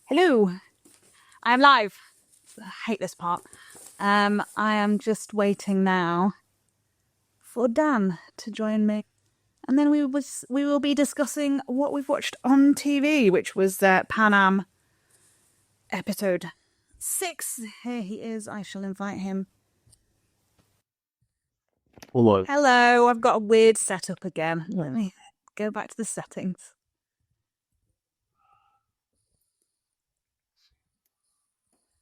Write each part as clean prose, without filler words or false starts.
Hello, I am live. I hate this part. I am just waiting now for Dan to join me, and then we will be discussing what we've watched on TV, which was Pan Am episode 6. Here he is. I shall invite him. Hello. Hello. I've got a weird setup again. Let me go back to the settings.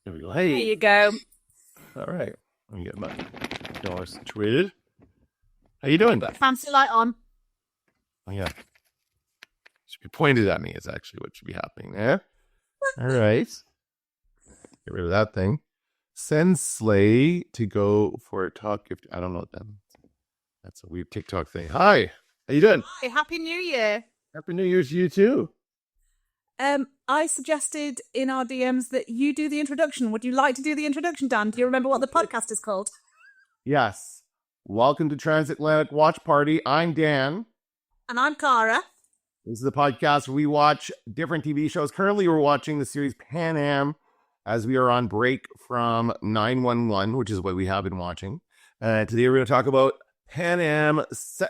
There we go. Hey. There you go. All right. Let me get my dollar situated. How you doing, Beth? Fancy light on. Oh, yeah. Should be pointed at me is actually what should be happening there. All right. Get rid of that thing. Send Slay to go for a talk. If I don't know what that means. That's a weird TikTok thing. Hi. How you doing? Hi. Happy New Year. Happy New Year's to you too. I suggested in our DMs that you do the introduction. Would you like to do the introduction, Dan? Do you remember what the podcast is called? Yes. Welcome to Transatlantic Watch Party. I'm Dan. And I'm Cara. This is the podcast where we watch different TV shows. Currently, we're watching the series Pan Am as we are on break from 911, which is what we have been watching. Today, we're going to talk about Pan Am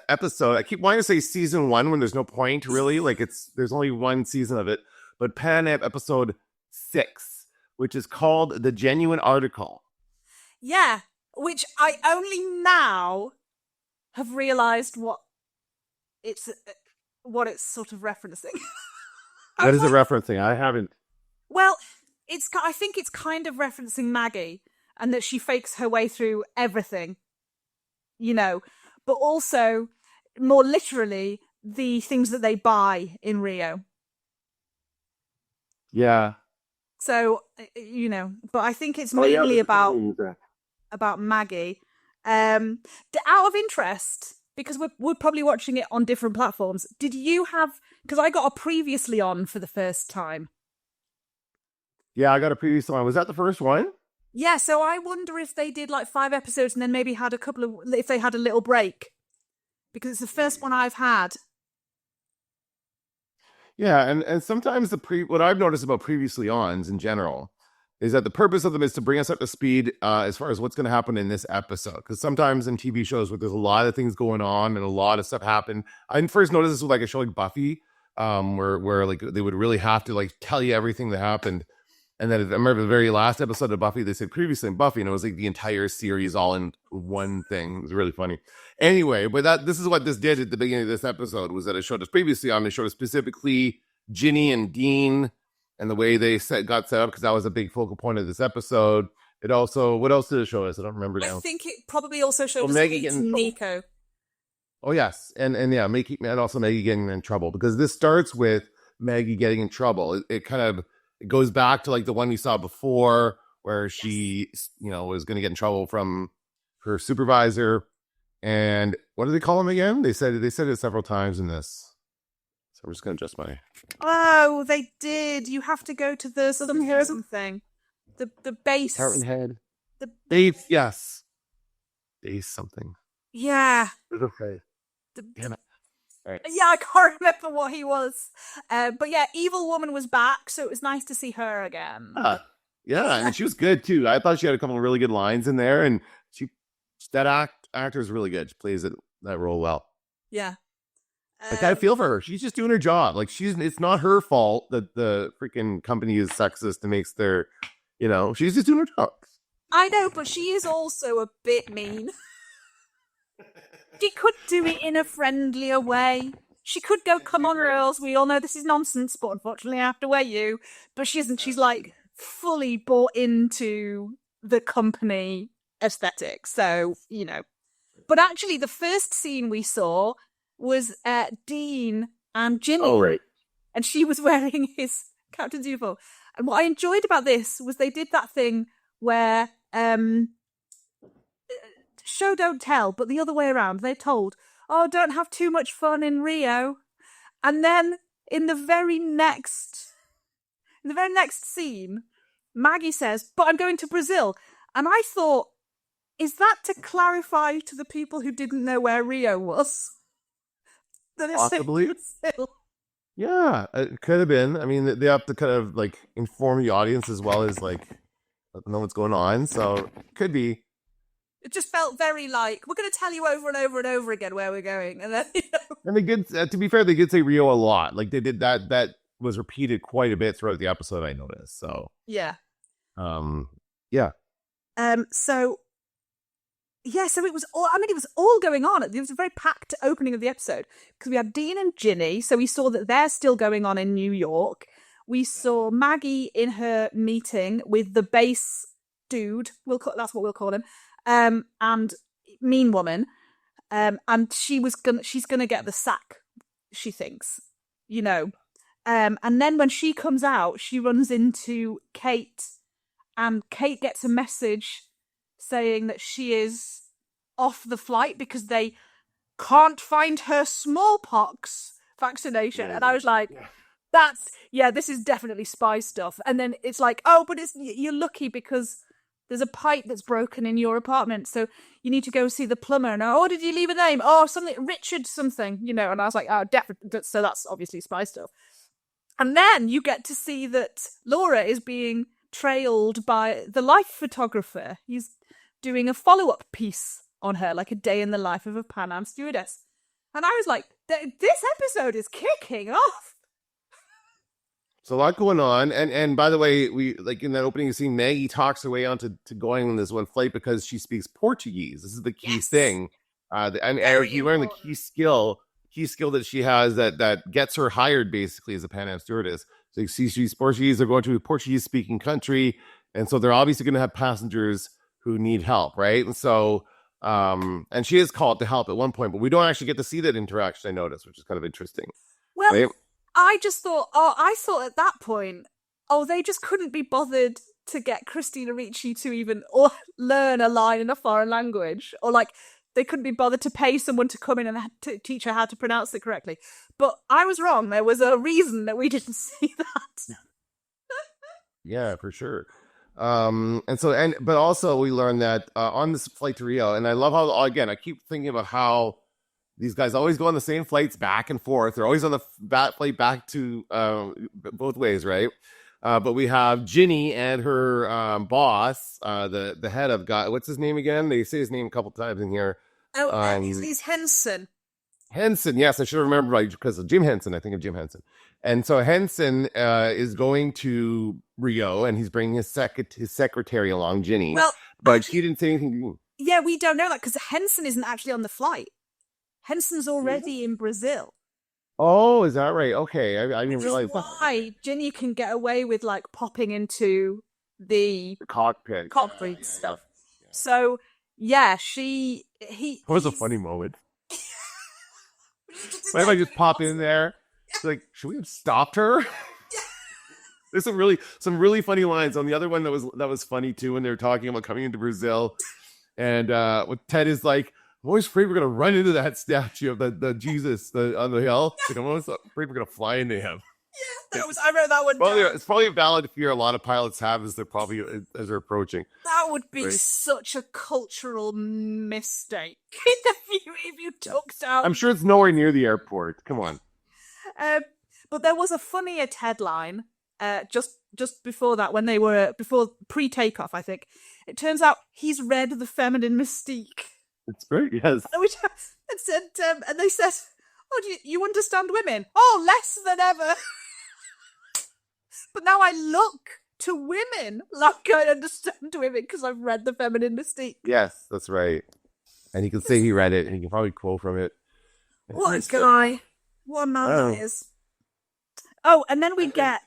episode. I keep wanting to say season 1 when there's no point, really. There's only one season of it. But Pan Am episode 6, which is called The Genuine Article. Yeah, which I only now have realised what it's sort of referencing. What is it referencing? I haven't. Well, I think it's kind of referencing Maggie and that she fakes her way through everything, but also more literally the things that they buy in Rio. Yeah. So, but I think it's mainly about Maggie. Out of interest, because we're probably watching it on different platforms, did you have, because I got a previously on for the first time. Yeah, I got a previously on. Was that the first one? Yeah, so I wonder if they did 5 episodes and then maybe had if they had a little break. Because it's the first one I've had. Yeah, and sometimes what I've noticed about previously ons in general is that the purpose of them is to bring us up to speed as far as what's going to happen in this episode. Because sometimes in TV shows where there's a lot of things going on and a lot of stuff happen. I first noticed this with a show like Buffy, where they would really have to tell you everything that happened. And then I remember the very last episode of Buffy, they said previously in Buffy, and it was the entire series all in one thing. It was really funny. Anyway, but this is what this did at the beginning of this episode, was that it showed us previously on, it showed us specifically Ginny and Dean and the way they got set up, because that was a big focal point of this episode. It also, what else did it show us? I don't remember now. I think it probably also showed us Maggie getting Nico. Oh, yes. And yeah, also Maggie getting in trouble, because this starts with Maggie getting in trouble. It kind of goes back to the one we saw before, where she, was going to get in trouble from her supervisor. And what do they call him again? They said it several times in this. So I'm just going to adjust my. Oh, they did. You have to go to the something. The base. Tartan Head. The base, yes. Base something. Yeah. It's okay. Damn it. Right. Yeah, I can't remember what he was. But yeah, Evil Woman was back, so it was nice to see her again. Yeah, and she was good too. I thought she had a couple of really good lines in there, and that actor is really good. She plays that role well. Yeah. I feel for her. She's just doing her job. It's not her fault that the freaking company is sexist and makes their, she's just doing her job. I know, but she is also a bit mean. She could do it in a friendlier way. She could go, come on, girls, we all know this is nonsense, but unfortunately I have to wear you. But she isn't. She's fully bought into the company aesthetic. So, But actually, the first scene we saw was Dean and Ginny. Oh, right. And she was wearing his Captain's uniform. And what I enjoyed about this was they did that thing where... show don't tell, but the other way around. They're told, oh, don't have too much fun in Rio. And then in the very next scene, Maggie says, but I'm going to Brazil. And I thought, is that to clarify to the people who didn't know where Rio was? That it's possibly. Brazil. Yeah, it could have been. I mean, they have to kind of like inform the audience as well as like let them know what's going on. So could be. It just felt very like, we're going to tell you over and over and over again where we're going. And then, And they did. To be fair, they did say Rio a lot. Like they did that. That was repeated quite a bit throughout the episode. I noticed. So yeah. um, yeah. So yeah, so it was all, I mean, it was all going on. It was a very packed opening of the episode because we had Dean and Ginny. So we saw that they're still going on in New York. We saw Maggie in her meeting with the bass dude. That's what we'll call him. And Mean Woman. And she's gonna get the sack, she thinks, you know. And then when she comes out, she runs into Kate, and Kate gets a message saying that she is off the flight because they can't find her smallpox vaccination. And I was like, this is definitely spy stuff. And then it's like, oh, but you're lucky because there's a pipe that's broken in your apartment, so you need to go see the plumber. And oh, did you leave a name? Oh, something, Richard something, you know. And I was like, oh, definitely. So that's obviously spy stuff. And then you get to see that Laura is being trailed by the life photographer. He's doing a follow-up piece on her, like a day in the life of a Pan Am stewardess. And I was like, this episode is kicking off. So a lot going on, and by the way, we like in that opening scene, Maggie talks her way onto to going on this one flight because she speaks Portuguese. This is the key thing, and Eric, you learn the key skill that she has that gets her hired basically as a Pan Am stewardess. So you see, she's Portuguese. They're going to a Portuguese speaking country, and so they're obviously going to have passengers who need help, right? And so, and she is called to help at one point, but we don't actually get to see that interaction. I noticed, which is kind of interesting. Well. Right? I thought at that point, they just couldn't be bothered to get Christina Ricci to even or learn a line in a foreign language, or like they couldn't be bothered to pay someone to come in and to teach her how to pronounce it correctly. But I was wrong. There was a reason that we didn't see that. Yeah, for sure. But also we learned that on this flight to Rio, and I love how, again, I keep thinking about how these guys always go on the same flights back and forth. They're always on the flight back to both ways, right? But we have Ginny and her boss, the head of guy. What's his name again? They say his name a couple times in here. Oh, he's Henson. Henson, yes, I should remember right because of Jim Henson. I think of Jim Henson. And so Henson is going to Rio, and he's bringing his secretary along, Ginny. Well, but actually, she didn't say anything. Yeah, we don't know that because Henson isn't actually on the flight. Henson's already in Brazil. Oh, is that right? Okay, I didn't realize. Why Ginny can get away with like popping into the cockpit stuff. Yeah. So yeah, It was a funny moment. Why if I just pop in there? It's like, should we have stopped her? There's some really funny lines. On the other one that was funny too when they were talking about coming into Brazil, and Ted is like, I'm always afraid we're gonna run into that statue of the Jesus on the hill. Like, I'm always afraid we're gonna fly into him. Yeah, I wrote that one down. It's probably a valid fear a lot of pilots have as they're approaching. That would be such a cultural mistake if you took down. I'm sure it's nowhere near the airport. Come on. But there was a funnier Ted line just before that when they were before pre-takeoff. I think it turns out he's read The Feminine Mystique. It's great, yes. And they said, "Oh, do you understand women? Oh, less than ever." But now I look to women like I understand women because I've read The Feminine Mystique. Yes, that's right. And he can say he read it, and he can probably quote from it. What a guy! What a man that is. Oh, and then we get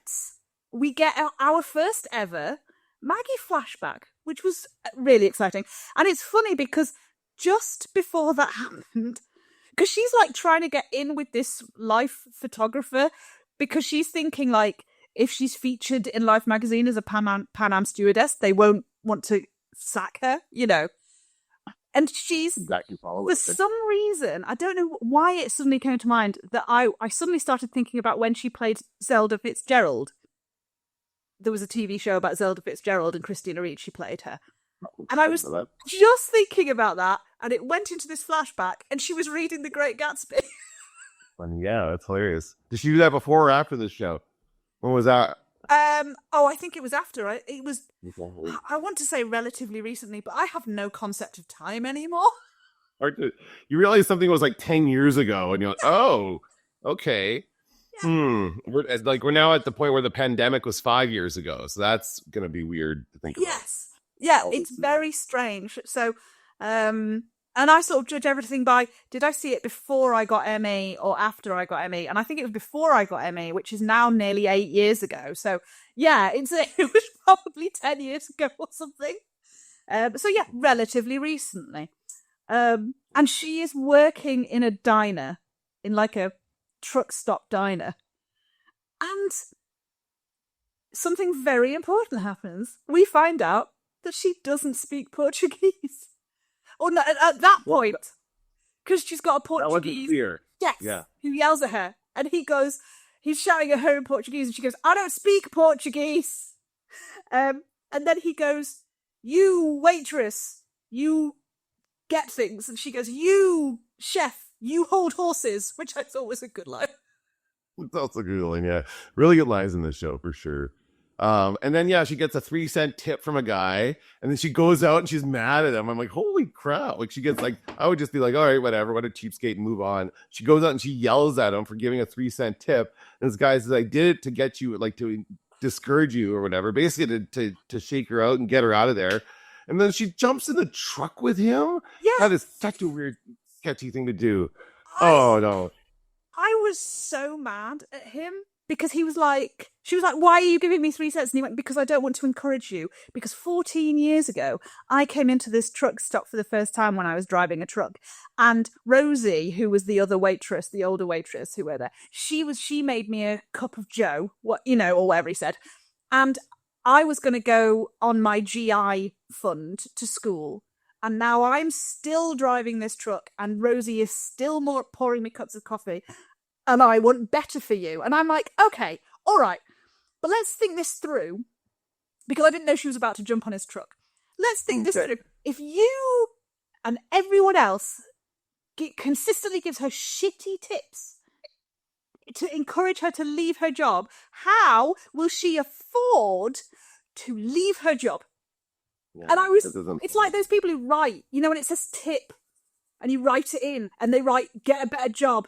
our first ever Maggie flashback, which was really exciting. And it's funny because just before that happened, because she's like trying to get in with this Life photographer because she's thinking like if she's featured in Life magazine as a Pan Am stewardess, they won't want to sack her, you know. And she's, for some reason, I don't know why it suddenly came to mind that I suddenly started thinking about when she played Zelda Fitzgerald. There was a TV show about Zelda Fitzgerald and Christina Ricci played her. And I was just thinking about that, and it went into this flashback, and she was reading The Great Gatsby. Funny. Yeah, that's hilarious. Did she do that before or after the show? When was that? I think it was after. It was. I want to say relatively recently, but I have no concept of time anymore. You realize something was like 10 years ago, and you're like, oh, okay. Yeah. We're now at the point where the pandemic was 5 years ago, so that's gonna be weird to think about. Yes. Yeah, it's very strange. So, and I sort of judge everything by, did I see it before I got ME or after I got ME? And I think it was before I got ME, which is now nearly 8 years ago. So yeah, it was probably 10 years ago or something. So yeah, relatively recently. And she is working in a diner, in like a truck stop diner. And something very important happens. We find out that she doesn't speak Portuguese. Or no, at that point, because she's got a Portuguese. That wasn't clear. Yes. Yeah. Who yells at her. And he's shouting at her in Portuguese, and she goes, I don't speak Portuguese. And then he goes, you waitress, you get things. And she goes, you chef, you hold horses, which I thought was a good line. It's also a good line, yeah. Really good lines in this show, for sure. And then, yeah, she gets a 3-cent tip from a guy, and then she goes out and she's mad at him. I'm like, holy crap. Like, she gets like, I would just be like, all right, whatever, what a cheapskate, and move on. She goes out and she yells at him for giving a 3-cent tip. And this guy says, I did it to get you, like, to discourage you or whatever, basically to shake her out and get her out of there. And then she jumps in the truck with him. Yeah. That is such a weird, sketchy thing to do. Oh, no. I was so mad at him because she was like, why are you giving me 3 cents? And he went, because I don't want to encourage you. Because 14 years ago, I came into this truck stop for the first time when I was driving a truck. And Rosie, who was the other waitress, the older waitress who were there, she made me a cup of joe, or whatever he said. And I was going to go on my GI fund to school. And now I'm still driving this truck, and Rosie is still more pouring me cups of coffee, and I want better for you. And I'm like, okay, all right, but let's think this through, because I didn't know she was about to jump on his truck. Let's think this through. If you and everyone else consistently gives her shitty tips to encourage her to leave her job, how will she afford to leave her job? Yeah, and it's like those people who write, when it says tip and you write it in and they write, get a better job.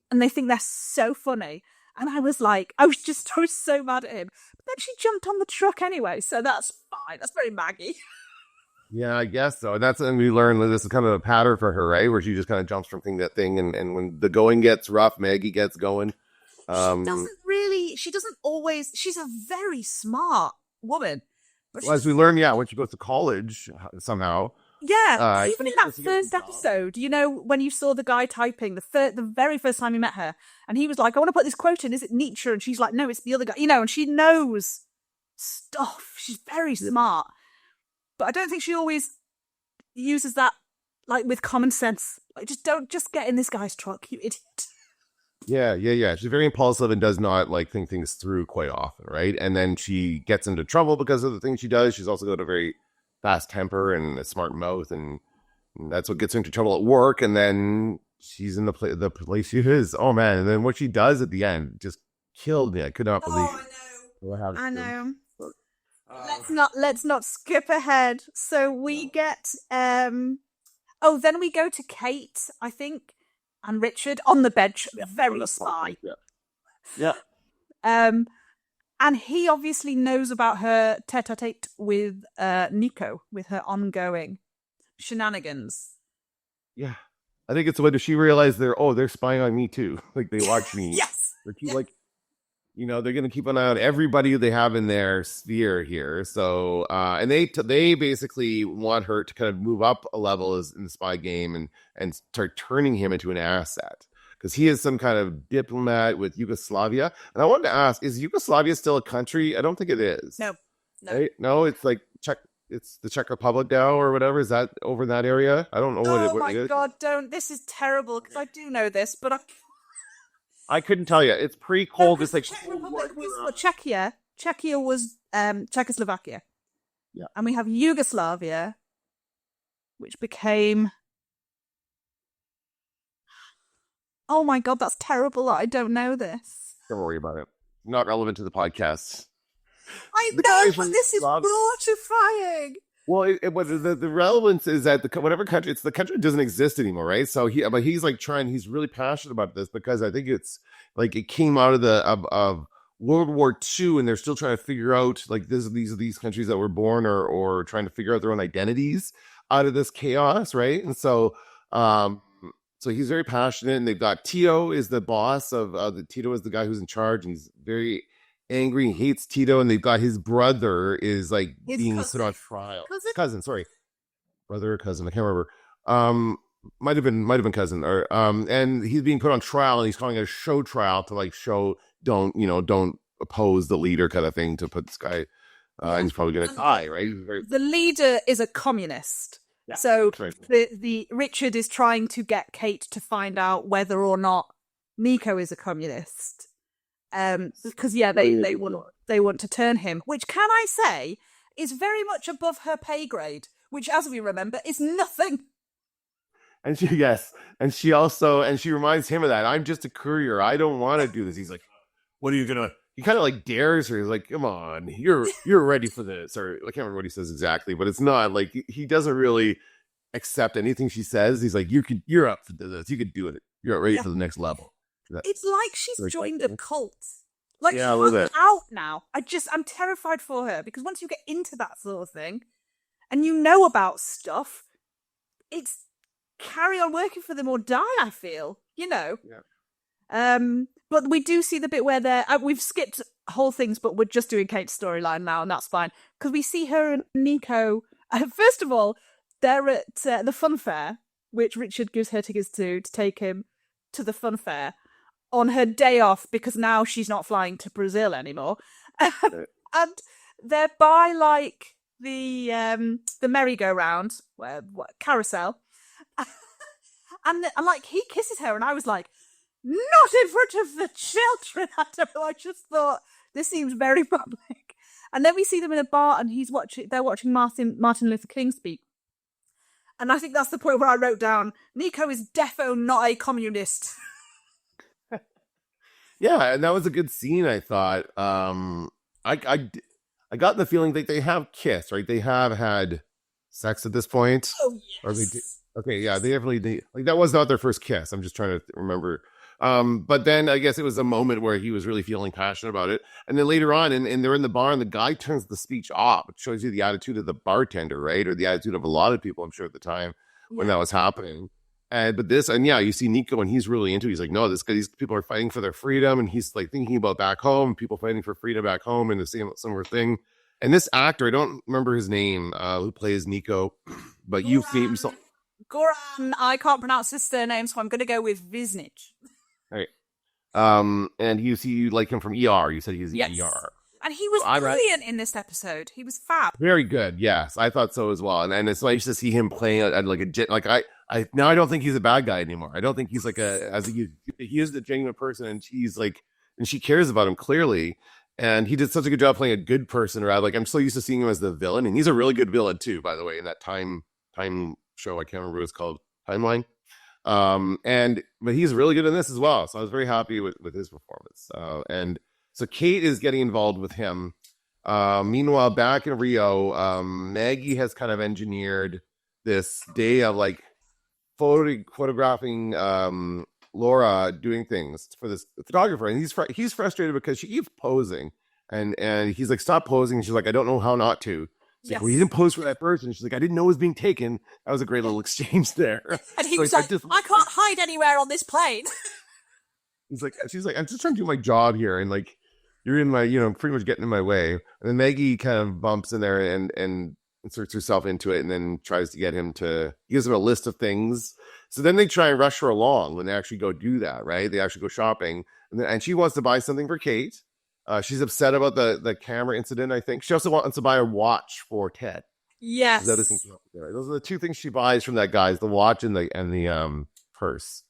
And they think they're so funny. And I was so mad at him. But then she jumped on the truck anyway. So that's fine. That's very Maggie. Yeah, I guess so. And that's when we learn that this is kind of a pattern for her, right? Where she just kind of jumps from thing to thing. And when the going gets rough, Maggie gets going. She doesn't always, she's a very smart woman. Well, as we learn, when she goes to college somehow. Yeah, even in that first episode, when you saw the guy typing, the very first time you met her, and he was like, I want to put this quote in, is it Nietzsche? And she's like, no, it's the other guy, and she knows stuff. She's very smart. But I don't think she always uses that, like, with common sense. Like, just get in this guy's truck, you idiot. Yeah. She's very impulsive and does not think things through quite often, right? And then she gets into trouble because of the things she does. She's also got a very fast temper and a smart mouth, and that's what gets her into trouble at work. And then she's in the place she is. Oh man! And then what she does at the end just killed me. I could not believe. I know. Let's not skip ahead. So we get then we go to Kate, I think, and Richard on the bench, very spy. Yeah. And he obviously knows about her tete-a-tete with Nico, with her ongoing shenanigans. Yeah. I think it's when she realized they're spying on me too. Like, they watch me. Yes. They're they're going to keep an eye on everybody they have in their sphere here. So, and they basically want her to kind of move up a level in the spy game and start turning him into an asset. Because he is some kind of diplomat with Yugoslavia. And I wanted to ask, is Yugoslavia still a country? I don't think it is. No. Right? No, it's like it's the Czech Republic now or whatever. Is that over in that area? I don't know what it is. Oh my God, don't. This is terrible, because I do know this, but I couldn't tell you. It's pretty cold. It's like Czech Republic was Czechia. Czechia was Czechoslovakia. Yeah. And we have Yugoslavia, which became... Oh my god, that's terrible that I don't know this. Don't worry about it. Not relevant to the podcast. I The know, guys but from this is Rob- mortifying. Well, the relevance is that whatever country, it's the country doesn't exist anymore, right? So he's like he's really passionate about this because I think it's like it came out of of World War II, and they're still trying to figure out like these countries that were born or trying to figure out their own identities out of this chaos, right? And so so he's very passionate, and they've got Tito is the boss of Tito is the guy who's in charge, and he's very angry and hates Tito, and they've got his brother is like His being cousin. put on trial. Cousin? Sorry, brother or cousin, I can't remember. Might have been cousin, or and he's being put on trial, and he's calling it a show trial to like show don't oppose the leader kind of thing to put this guy, and he's probably gonna die, right? He's very, The leader is a communist. Yeah, So that's right. the Richard is trying to get Kate to find out whether or not Nico is a communist. Because they want to turn him, which, can I say, is very much above her pay grade, which, as we remember, is nothing. And she she reminds him of that. I'm just a courier. I don't want to do this. He's like, what are you gonna? He kind of like dares her. He's like, come on, you're ready for this. Or I can't remember what he says exactly, but it's not like he doesn't really accept anything she says. He's like, you're up for this. You could do it. You're ready for the next level. It's like she's Like- joined a cult. Like, Yeah, a little she's bit. out now. I'm terrified for her, because once you get into that sort of thing and you know about stuff, it's carry on working for them or die, I feel, Yeah. But we do see the bit where we've skipped whole things, but we're just doing Kate's storyline now, and that's fine, because we see her and Nico. First of all, they're at the fun fair, which Richard gives her tickets to take him to the fun fair on her day off, because now she's not flying to Brazil anymore. And they're by like the merry-go-round, carousel. And like he kisses her, and I was like, not in front of the children. I just thought this seems very public. And then we see them in a bar, and they're watching Martin Luther King speak. And I think that's the point where I wrote down, Nico is defo not a communist. Yeah, and that was a good scene, I thought. I got the feeling that they have kissed, right? They have had sex at this point. Oh, Or they yes. did. Okay, yeah, they definitely did. Like that was not their first kiss. I'm just trying to remember. But then I guess it was a moment where he was really feeling passionate about it. And then later on, and they're in the bar, and the guy turns the speech off. It shows you the attitude of the bartender, right? Or the attitude of a lot of people, I'm sure, at the time when that was happening. You see Nico, and he's really into it. He's like, no, these people are fighting for their freedom. And he's like thinking about back home, people fighting for freedom back home, and the same similar thing. And this actor, I don't remember his name, who plays Nico, but you saw. Goran, I can't pronounce his surname, so I'm going to go with Visnich. Right. And you like him from ER. You said he's Yes. ER. And he was brilliant in this episode. He was fab. Very good. Yes, I thought so as well. And it's nice to see him playing at like I now I don't think he's a bad guy anymore. I don't think he's like he is a genuine person, and she cares about him clearly. And he did such a good job playing a good person. Rather, like I'm so used to seeing him as the villain, and he's a really good villain too. By the way, in that time show, I can't remember what it's called, Timeline. But he's really good in this as well. So I was very happy with his performance. And so Kate is getting involved with him. Meanwhile, back in Rio, Maggie has kind of engineered this day of like photographing Laura doing things for this photographer, and he's frustrated because she keeps posing, and he's like, stop posing. And she's like, I don't know how not to. He's like, well, you didn't pose for that person. She's like, I didn't know it was being taken. That was a great little exchange there. And he So was I like, just- I can't hide anywhere on this plane. she's like, I'm just trying to do my job here, and like, you're in my, pretty much getting in my way. And then Maggie kind of bumps in there and inserts herself into it, and then tries to get him to, he gives him a list of things. So then they try and rush her along when they actually go do that, right? They actually go shopping, and she wants to buy something for Kate. She's upset about the camera incident, I think. She also wants to buy a watch for Ted. Yes. Those are the two things she buys from that guy: is the watch and the purse.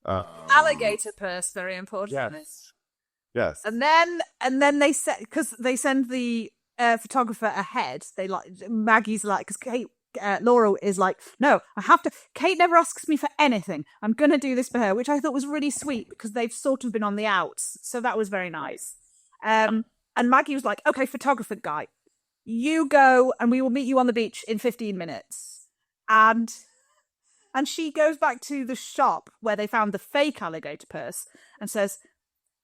Alligator purse, very important. Yes. And then they send the photographer ahead. They like, Maggie's like, because Kate Laura is like, no, I have to. Kate never asks me for anything. I'm going to do this for her, which I thought was really sweet because they've sort of been on the outs. So that was very nice. And Maggie was like, okay, photographer guy, you go and we will meet you on the beach in 15 minutes. And she goes back to the shop where they found the fake alligator purse and says,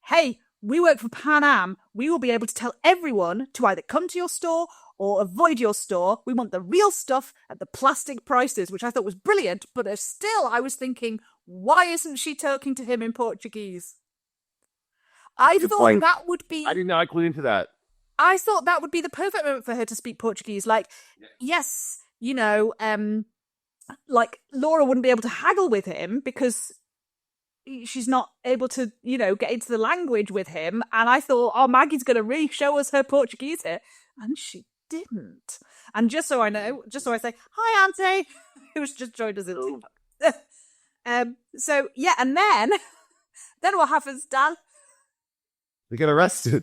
hey, we work for Pan Am. We will be able to tell everyone to either come to your store or avoid your store. We want the real stuff at the plastic prices, which I thought was brilliant. But still, I was thinking, why isn't she talking to him in Portuguese? I thought that would be... I did not clue into that. I thought that would be the perfect moment for her to speak Portuguese. Like, yes, you know, like Laura wouldn't be able to haggle with him because she's not able to, you know, get into the language with him. And I thought, oh, Maggie's going to really show us her Portuguese here. And she didn't. And just so I know, just so I say, hi, Auntie, who's just joined us in TikTok. So, yeah, and then what happens, Dan? They get arrested.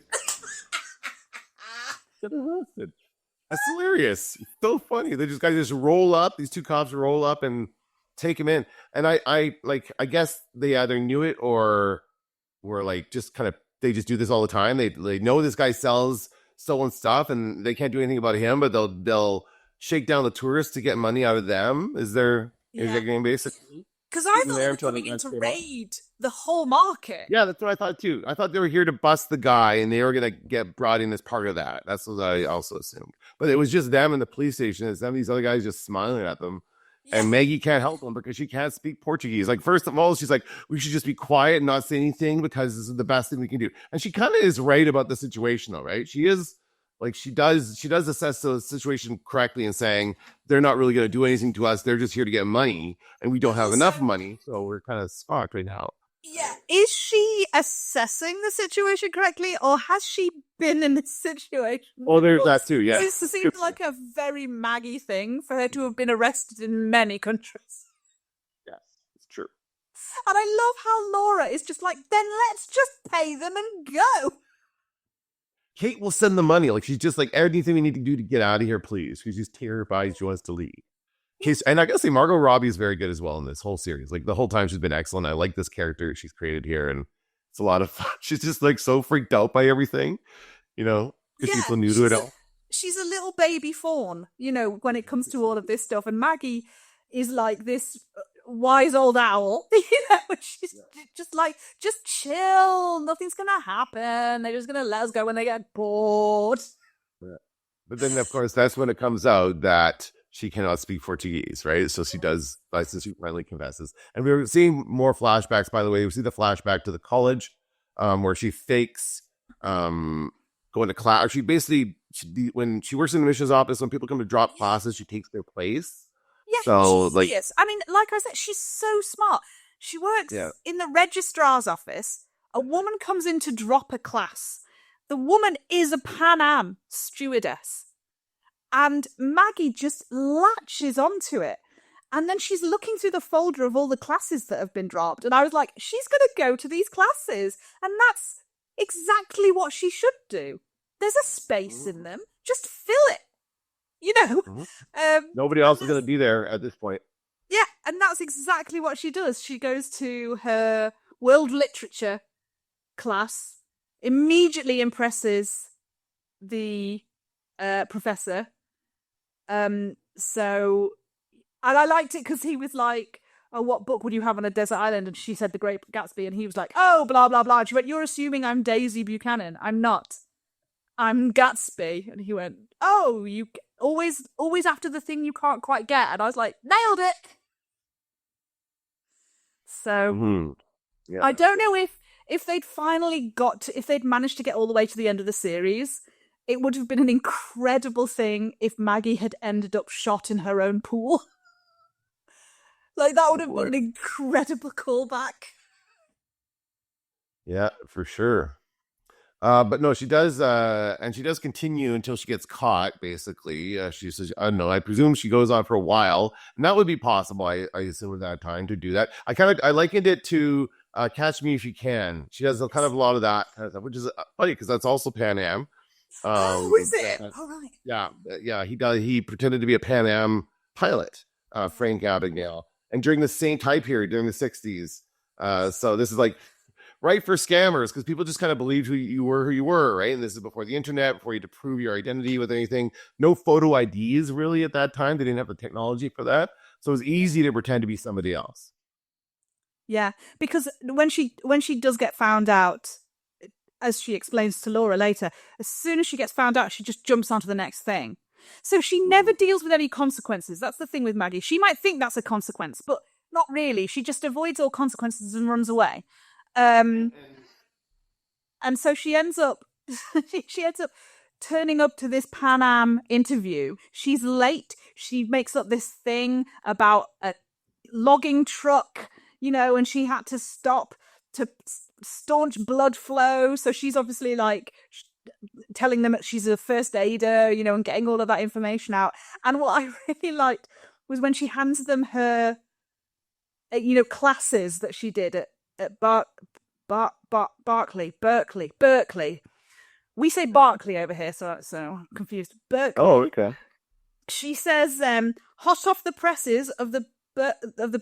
That's hilarious. It's so funny. They just roll up. These two cops roll up and take him in. And I guess they either knew it or were like just kind of, they just do this all the time. They know this guy sells stolen stuff and they can't do anything about him, but they'll shake down the tourists to get money out of them. Is that getting basic? Because I thought they were coming in to raid the whole market. Yeah, that's what I thought too. I thought they were here to bust the guy and they were going to get brought in as part of that. That's what I also assumed. But it was just them in the police station and some of these other guys just smiling at them. Yeah. And Maggie can't help them because she can't speak Portuguese. Like, first of all, she's like, we should just be quiet and not say anything because this is the best thing we can do. And she kind of is right about the situation though, right? She is... Like she does assess the situation correctly in saying they're not really going to do anything to us. They're just here to get money and we don't have enough money. So we're kind of fucked right now. Yeah. Is she assessing the situation correctly or has she been in this situation? Oh, there's that too. Yeah. This seems like a very Maggie thing for her to have been arrested in many countries. Yes, it's true. And I love how Laura is just like, then let's just pay them and go. Kate will send the money. Like, she's just like, anything we need to do to get out of here, please. She's just terrified. She wants to leave. And I gotta say, Margot Robbie is very good as well in this whole series. Like, the whole time she's been excellent. I like this character she's created here, and it's a lot of fun. She's just like so freaked out by everything, you know, because she's so new to it all. She's a little baby fawn, you know, when it comes to all of this stuff. And Maggie is like this wise old owl, you know, she's just like, just chill, nothing's gonna happen, they're just gonna let us go when they get bored. Yeah. But then of course that's when it comes out that she cannot speak Portuguese, right? So she does, since she finally confesses. And we're seeing more flashbacks, by the way. We see the flashback to the college where she fakes going to class. She basically, when she works in the admissions office, when people come to drop classes, she takes their place. Yeah, so like, yes. I mean, like I said, she's so smart. She works in the registrar's office. A woman comes in to drop a class. The woman is a Pan Am stewardess. And Maggie just latches onto it. And then she's looking through the folder of all the classes that have been dropped. And I was like, she's going to go to these classes. And that's exactly what she should do. There's a space in them. Just fill it. You know, nobody else is going to be there at this point. Yeah, and that's exactly what she does. She goes to her world literature class, immediately impresses the professor. So, and I liked it because he was like, oh, what book would you have on a desert island? And she said The Great Gatsby, and he was like, oh, blah, blah, blah. And she went, you're assuming I'm Daisy Buchanan. I'm not. I'm Gatsby. And he went, oh, you always after the thing you can't quite get. And I was like, nailed it. So I don't know if they'd finally if they'd managed to get all the way to the end of the series, it would have been an incredible thing if Maggie had ended up shot in her own pool. Like, that would have been an incredible callback. Yeah, for sure. But no, she does, and she does continue until she gets caught, basically. She says, I don't know, I presume she goes on for a while, and that would be possible, I assume, at that time to do that. I likened it to Catch Me If You Can. She does kind of a lot of that kind of stuff, which is funny, because that's also Pan Am. Is it? All right. Yeah, he pretended to be a Pan Am pilot, Frank Abagnale, and during the same time period, during the 60s. So this is like right for scammers, because people just kind of believed who you were, right? And this is before the internet, before you had to prove your identity with anything. No photo IDs really at that time. They didn't have the technology for that. So it was easy to pretend to be somebody else. Yeah, because when she does get found out, as she explains to Laura later, as soon as she gets found out, she just jumps onto the next thing. So she never deals with any consequences. That's the thing with Maggie. She might think that's a consequence, but not really. She just avoids all consequences and runs away. And so she ends up turning up to this Pan Am interview. She's late. She makes up this thing about a logging truck, and she had to stop to staunch blood flow. So she's obviously like telling them that she's a first aider, and getting all of that information out. And what I really liked was when she hands them her, classes that she did at Berkeley. We say Barclay over here, so I'm confused. Berkeley. Oh, okay. She says, hot off the presses of the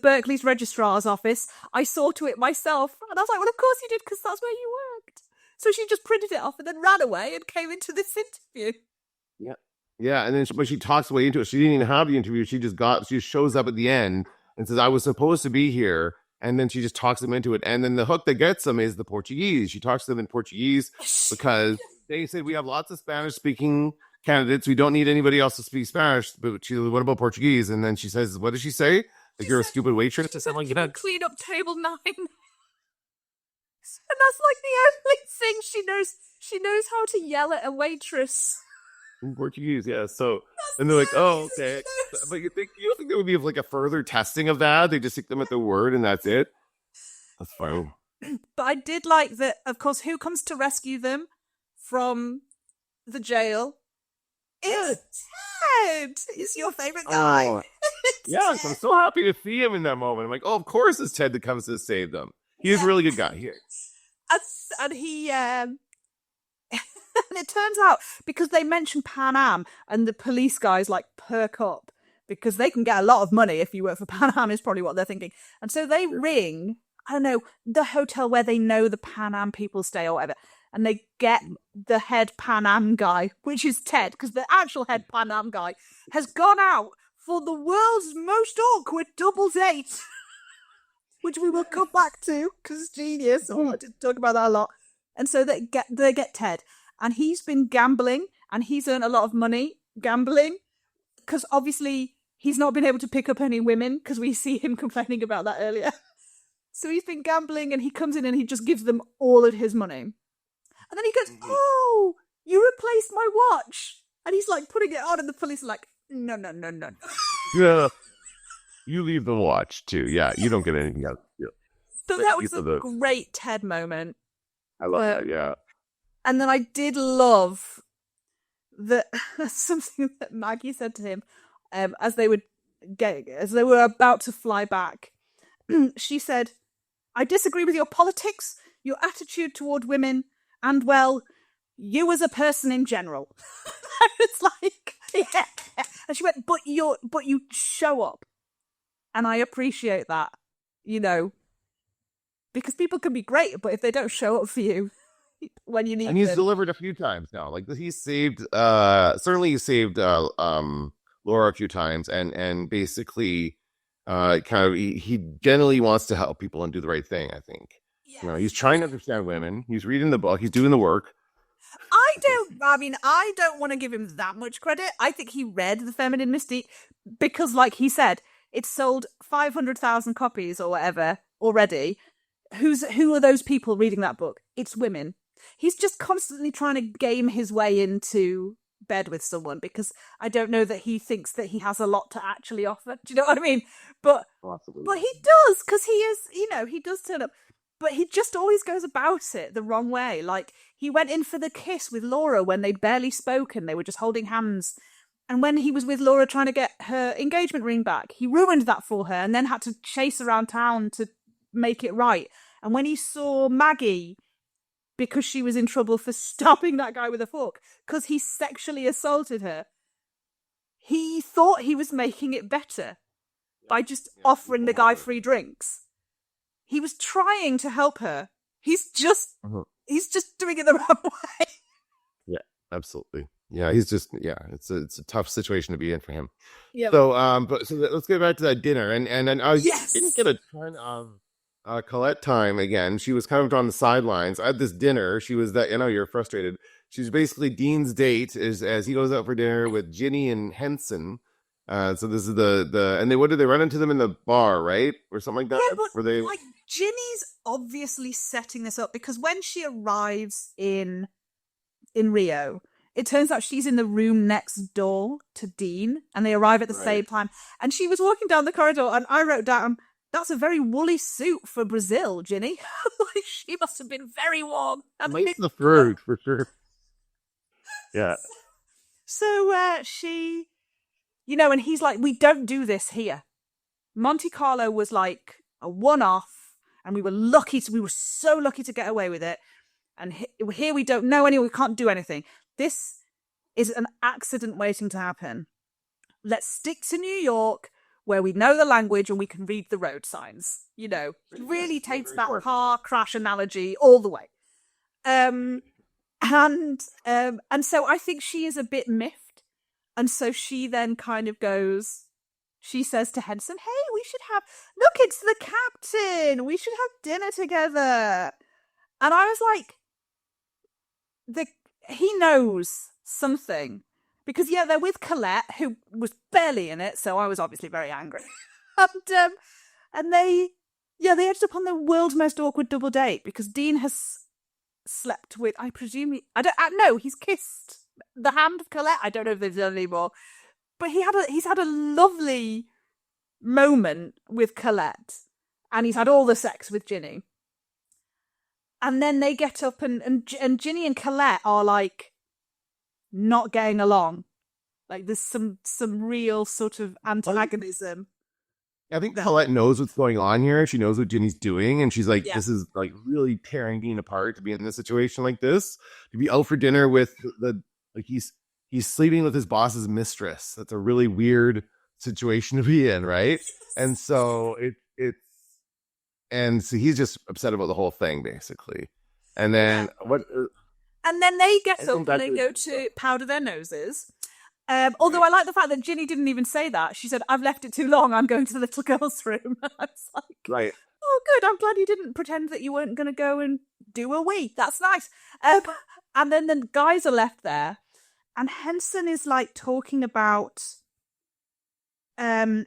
Berkeley's registrar's office, I saw to it myself. And I was like, well, of course you did, because that's where you worked. So she just printed it off and then ran away and came into this interview. Yeah, and then when she talks way into it, she didn't even have the interview. She just shows up at the end and says, I was supposed to be here. And then she just talks them into it. And then the hook that gets them is the Portuguese. She talks to them in Portuguese because they said, we have lots of Spanish-speaking candidates. We don't need anybody else to speak Spanish. But she said, what about Portuguese? And then she says, what does she say? Like, you're a stupid waitress? She said, clean up table 9. And that's like the only thing she knows. She knows how to yell at a waitress. In Portuguese, yeah. So, and they're like, oh, okay. But you don't think there would be like a further testing of that? They just take them at their word and that's it? That's fine. But I did like that, of course, who comes to rescue them from the jail? It's Ted! He's your favorite guy. Oh. Yeah, so I'm so happy to see him in that moment. I'm like, oh, of course it's Ted that comes to save them. He's a really good guy here. And he, and it turns out, because they mention Pan Am, and the police guys like perk up, because they can get a lot of money if you work for Pan Am, is probably what they're thinking. And so they ring, I don't know, the hotel where they know the Pan Am people stay or whatever, and they get the head Pan Am guy, which is Ted, because the actual head Pan Am guy has gone out for the world's most awkward double date, which we will come back to, because it's genius. I want to talk about that a lot. And so they get Ted, and he's been gambling, and he's earned a lot of money gambling, because obviously he's not been able to pick up any women, because we see him complaining about that earlier. So he's been gambling, and he comes in and he just gives them all of his money. And then he goes, oh, you replaced my watch. And he's like putting it on, and the police are like, no. Yeah. You leave the watch too. Yeah, you don't get anything else. Yeah. So that was a great Ted moment. I love that, yeah. And then I did love that something that Maggie said to him as they were about to fly back. She said, I disagree with your politics, your attitude toward women, and, well, you as a person in general. I was like, yeah. And she went, but you show up. And I appreciate that, because people can be great, but if they don't show up for you when you need them. And he's delivered a few times now. Like, he's saved, certainly he saved Laura a few times, and basically he generally wants to help people and do the right thing, I think. Yeah. He's trying to understand women. He's reading the book. He's doing the work. I don't want to give him that much credit. I think he read The Feminine Mystique because, like he said, it's sold 500,000 copies or whatever already. Who are those people reading that book? It's women. He's just constantly trying to game his way into bed with someone, because I don't know that he thinks that he has a lot to actually offer. Do you know what I mean? But he does, because he is, he does turn up. But he just always goes about it the wrong way. Like, he went in for the kiss with Laura when they'd barely spoken. They were just holding hands. And when he was with Laura trying to get her engagement ring back, he ruined that for her and then had to chase around town to make it right. And when he saw Maggie, because she was in trouble for stabbing that guy with a fork, because he sexually assaulted her, he thought he was making it better by just offering the guy free drinks. He was trying to help her. He's just doing it the wrong way. Yeah, absolutely. Yeah, it's a tough situation to be in for him. Yeah. So, let's get back to that dinner, and I Yes! didn't get a ton of Colette time again. She was kind of on the sidelines. At this dinner, she was that, you're frustrated. She's basically Dean's date as he goes out for dinner with Ginny and Henson. So this is and what did they run into them in the bar, right? Or something like that? Yeah, but Were they like Ginny's obviously setting this up because when she arrives in Rio, it turns out she's in the room next door to Dean, and they arrive at the same time. And she was walking down the corridor, and I wrote down, "That's a very woolly suit for Brazil, Ginny." Like, she must have been very warm. Light the fruit for sure. Yeah. So she, and he's like, "We don't do this here. Monte Carlo was like a one-off, and we were so lucky to get away with it. And here we don't know anyone, we can't do anything. This is an accident waiting to happen. Let's stick to New York, where we know the language and we can read the road signs." Really takes that car crash analogy all the way. And so I think she is a bit miffed. And so she then kind of she says to Henson, "Hey, look, it's the captain. We should have dinner together." And I was like, he knows something. Because, they're with Colette, who was barely in it, so I was obviously very angry. And they ended up on the world's most awkward double date, because Dean has slept with, I presume, he's kissed the hand of Colette. I don't know if they've done any more. But he's had a lovely moment with Colette, and he's had all the sex with Ginny. And then they get up, and Ginny and Colette are like not getting along. Like there's some real sort of antagonism. I think Colette knows what's going on here. She knows what Ginny's doing, and she's like, "This is like really tearing Dean apart to be in this situation like this. To be out for dinner with he's sleeping with his boss's mistress. That's a really weird situation to be in, right?" And so so he's just upset about the whole thing, basically. And then And then they get up and they go to powder their noses. Although I like the fact that Ginny didn't even say that. She said, "I've left it too long. I'm going to the little girl's room." I was like, right. "Oh, good. I'm glad you didn't pretend that you weren't going to go and do a wee. That's nice." And then the guys are left there. And Henson is like talking about, "I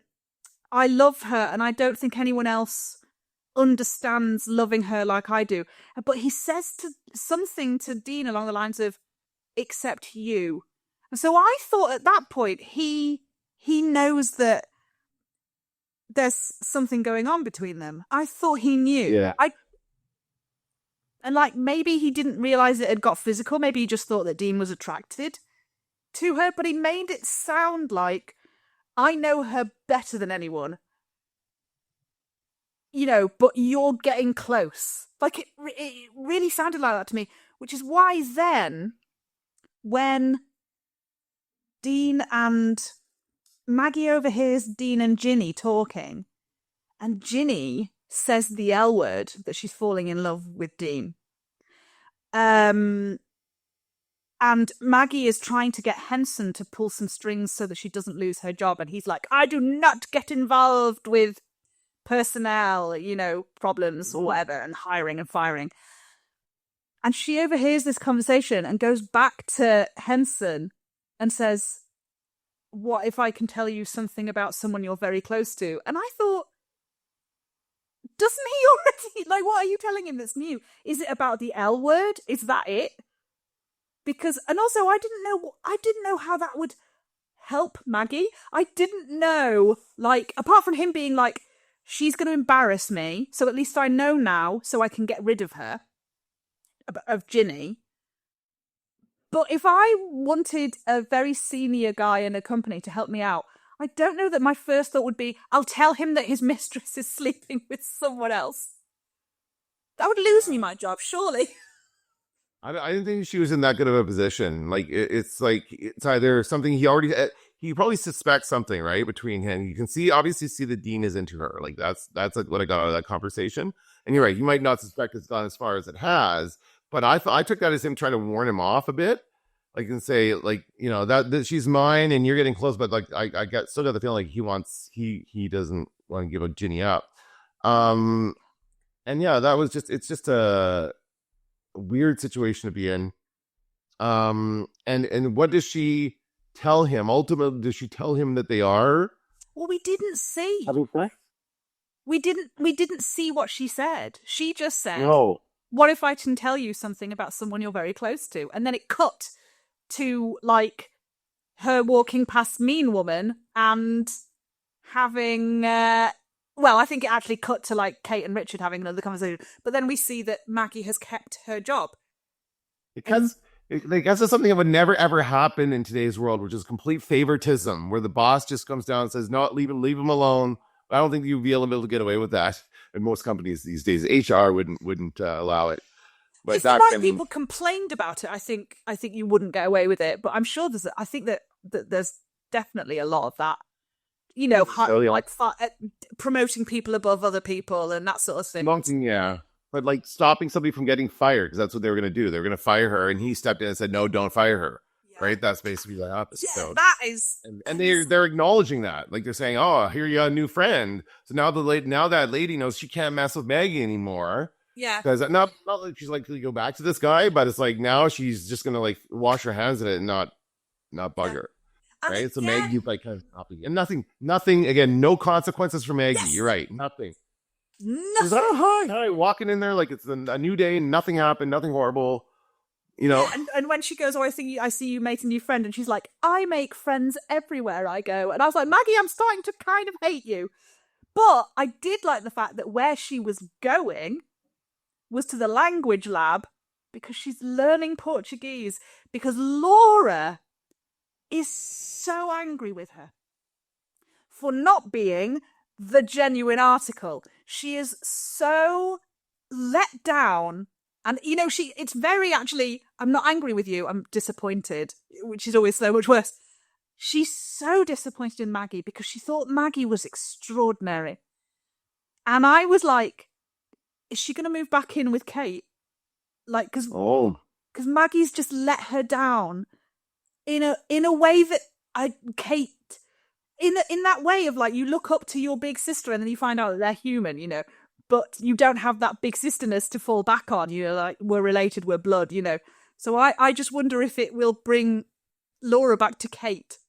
love her and I don't think anyone else understands loving her like I do." But he says something to Dean along the lines of, "Except you." So I thought at that point he knows that there's something going on between them. I thought he knew. Yeah. And like maybe he didn't realize it had got physical. Maybe he just thought that Dean was attracted to her. But he made it sound like, "I know her better than anyone. But you're getting close." Like it really sounded like that to me. Which is why then, when Dean and Maggie overhears Dean and Ginny talking, and Ginny says the L word, that she's falling in love with Dean. And Maggie is trying to get Henson to pull some strings so that she doesn't lose her job. And he's like, "I do not get involved with personnel, problems or whatever, and hiring and firing." And she overhears this conversation and goes back to Henson and says, "What if I can tell you something about someone you're very close to?" And I thought, doesn't he already, like, what are you telling him that's new? Is it about the L word? Is that it? Because, and also I didn't know how that would help Maggie. I didn't know, like, apart from him being like, "She's going to embarrass me, so at least I know now, so I can get rid of her," of Ginny. But if I wanted a very senior guy in a company to help me out, I don't know that my first thought would be, "I'll tell him that his mistress is sleeping with someone else." That would lose me my job, surely. I didn't think she was in that good of a position. Like it's either something he already he probably suspects something, right, between him. You can obviously see that Dean is into her. Like that's like what I got out of that conversation. And you're right, he might not suspect it's gone as far as it has, but I took that as him trying to warn him off a bit, like, and say, like, you know, that she's mine and you're getting close, but like I still got the feeling like he doesn't want to give a Ginny up. And yeah, it's just a weird situation to be in. And what does she tell him? Ultimately, does she tell him that they are? Well, we didn't see. Having sex? We didn't see what she said. She just said, No. "What if I can tell you something about someone you're very close to?" And then it cut to like her walking past Mean Woman and having well, I think it actually cut to like Kate and Richard having another conversation. But then we see that Maggie has kept her job. Because I guess it's something that would never ever happen in today's world, which is complete favoritism, where the boss just comes down and says, "No, leave him alone." I don't think you'd be able to get away with that in most companies these days. HR wouldn't allow it. But if the right people complained about it, I think you wouldn't get away with it. But I'm sure I think that there's definitely a lot of that. You know, like promoting people above other people and that sort of thing. Yeah. But like stopping somebody from getting fired, because that's what they were going to do. They were going to fire her, and he stepped in and said, "No, don't fire her." Yeah. Right? That's basically the opposite. Yeah, that is. And they're acknowledging that, like they're saying, "Oh, here you got a new friend." So now that lady knows she can't mess with Maggie anymore. Yeah. Because not like she's like to go back to this guy, but it's like now she's just going to like wash her hands of it and not bug her. Right? So Maggie like kind of copy, and nothing again, no consequences for Maggie. Yes. You're right, nothing. She's like, "Oh, hi, walking in there like it's a new day, nothing happened, nothing horrible, you know." Yeah, and when she goes, "Oh, I see you made a new friend," and she's like, "I make friends everywhere I go," and I was like, "Maggie, I'm starting to kind of hate you," but I did like the fact that where she was going was to the language lab because she's learning Portuguese, because Laura is so angry with her for not being the genuine article. She is so let down. And, you know, it's very actually, I'm not angry with you, I'm disappointed, which is always so much worse. She's so disappointed in Maggie because she thought Maggie was extraordinary. And I was like, is she going to move back in with Kate? Like, because Maggie's just let her down in a way that Kate, in that way of like, you look up to your big sister and then you find out that they're human, you know, but you don't have that big sisterness to fall back on. You're like, we're related, we're blood, you know. So I just wonder if it will bring Laura back to Kate.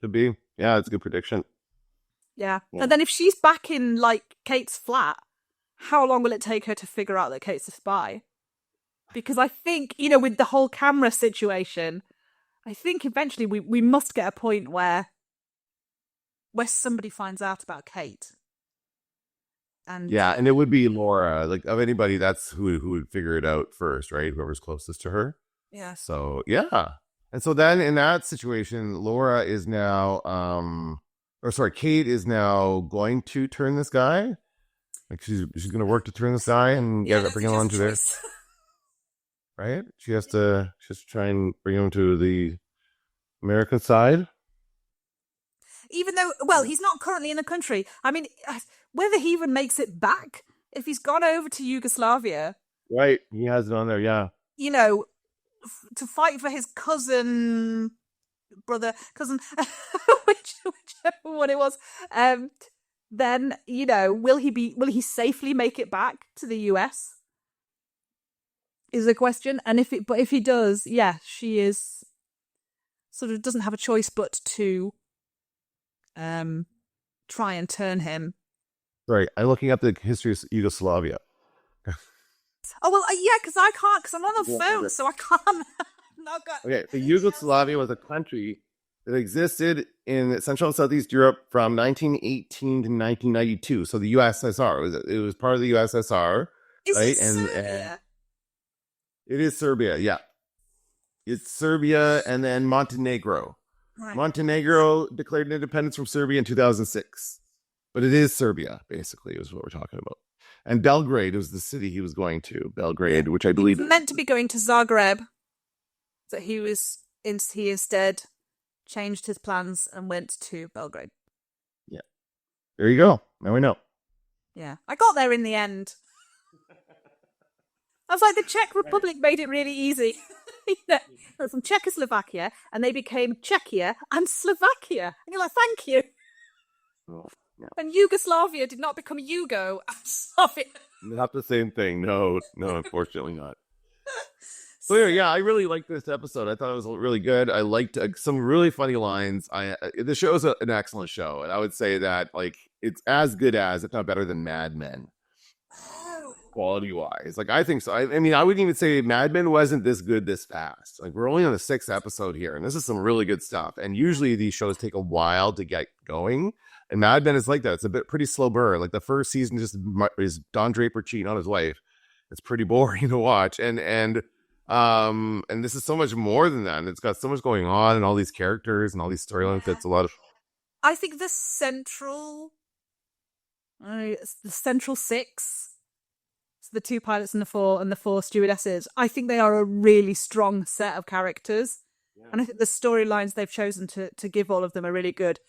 Could be. Yeah, it's a good prediction. Yeah. And then if she's back in like Kate's flat, how long will it take her to figure out that Kate's a spy? Because I think, you know, with the whole camera situation, I think eventually we must get a point where somebody finds out about Kate. And yeah, and it would be Laura. Like, of anybody, that's who would figure it out first, right? Whoever's closest to her. Yeah. So yeah. And so then in that situation, Laura is now Kate is now going to turn this guy. Like she's gonna work to turn this guy and bring him on to this. Right? She has to try and bring him to the American side. Even though, well, he's not currently in the country. I mean, whether he even makes it back, if he's gone over to Yugoslavia. Right, he has it on there, yeah. You know, to fight for his cousin, whichever one it was, then, you know, will he safely make it back to the US? Is a question. And if he does, yeah, she is sort of doesn't have a choice but to try and turn him. Right. I'm looking up the history of Yugoslavia. Oh, well, yeah, because I can't, because I'm on the phone, so I can't. Okay, so Yugoslavia was a country that existed in Central and Southeast Europe from 1918 to 1992. So the USSR, it was part of the USSR. Is right? It Serbia? It is Serbia, yeah. It's Serbia and then Montenegro. Right. Montenegro declared independence from Serbia in 2006. But it is Serbia, basically, is what we're talking about. And Belgrade was the city he was going to. Belgrade, which I believe... He was meant to be going to Zagreb. That he instead changed his plans and went to Belgrade. There you go. Now we know. Yeah, I got there in the end. I was like, the Czech Republic made it really easy. They're from Czechoslovakia, and they became Czechia and Slovakia. And you're like, thank you. Oh, yeah. And Yugoslavia did not become Yugo and Soviet. Not the same thing. No, unfortunately not. So yeah, I really liked this episode. I thought it was really good. I liked some really funny lines. The show is an excellent show, and I would say that like it's as good as, if not better than, Mad Men, quality wise. Like I think so. I mean, I wouldn't even say Mad Men wasn't this good this fast. Like we're only on the 6th episode here, and this is some really good stuff. And usually these shows take a while to get going, and Mad Men is like that. It's a pretty slow burn. Like the first season just is Don Draper cheating on his wife. It's pretty boring to watch, and this is so much more than that. It's got so much going on and all these characters and all these storylines. That's a lot of. I think the central 6, so the 2 pilots and the 4 stewardesses, I think they are a really strong set of characters. Yeah. And I think the storylines they've chosen to give all of them are really good.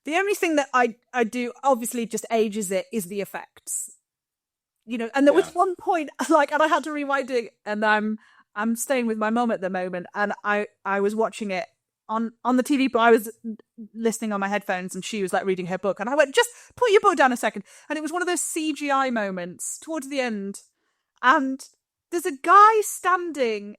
The only thing that I do, obviously just ages it, is the effects. You know, and there was one point, like, and I had to rewind it, and I'm staying with my mum at the moment, and I was watching it on the TV, but I was listening on my headphones, and she was like reading her book, and I went, just put your book down a second. And it was one of those CGI moments towards the end, and there's a guy standing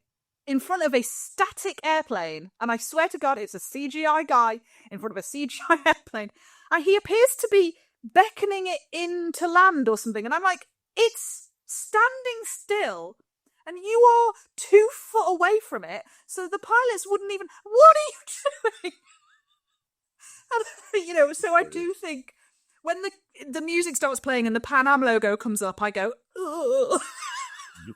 in front of a static airplane, and I swear to God, it's a CGI guy in front of a CGI airplane, and he appears to be beckoning it in to land or something, and I'm like, it's standing still. And you are 2 foot away from it, so the pilots wouldn't even. What are you doing? And, you know, so I do think when the music starts playing and the Pan Am logo comes up, I go, ugh.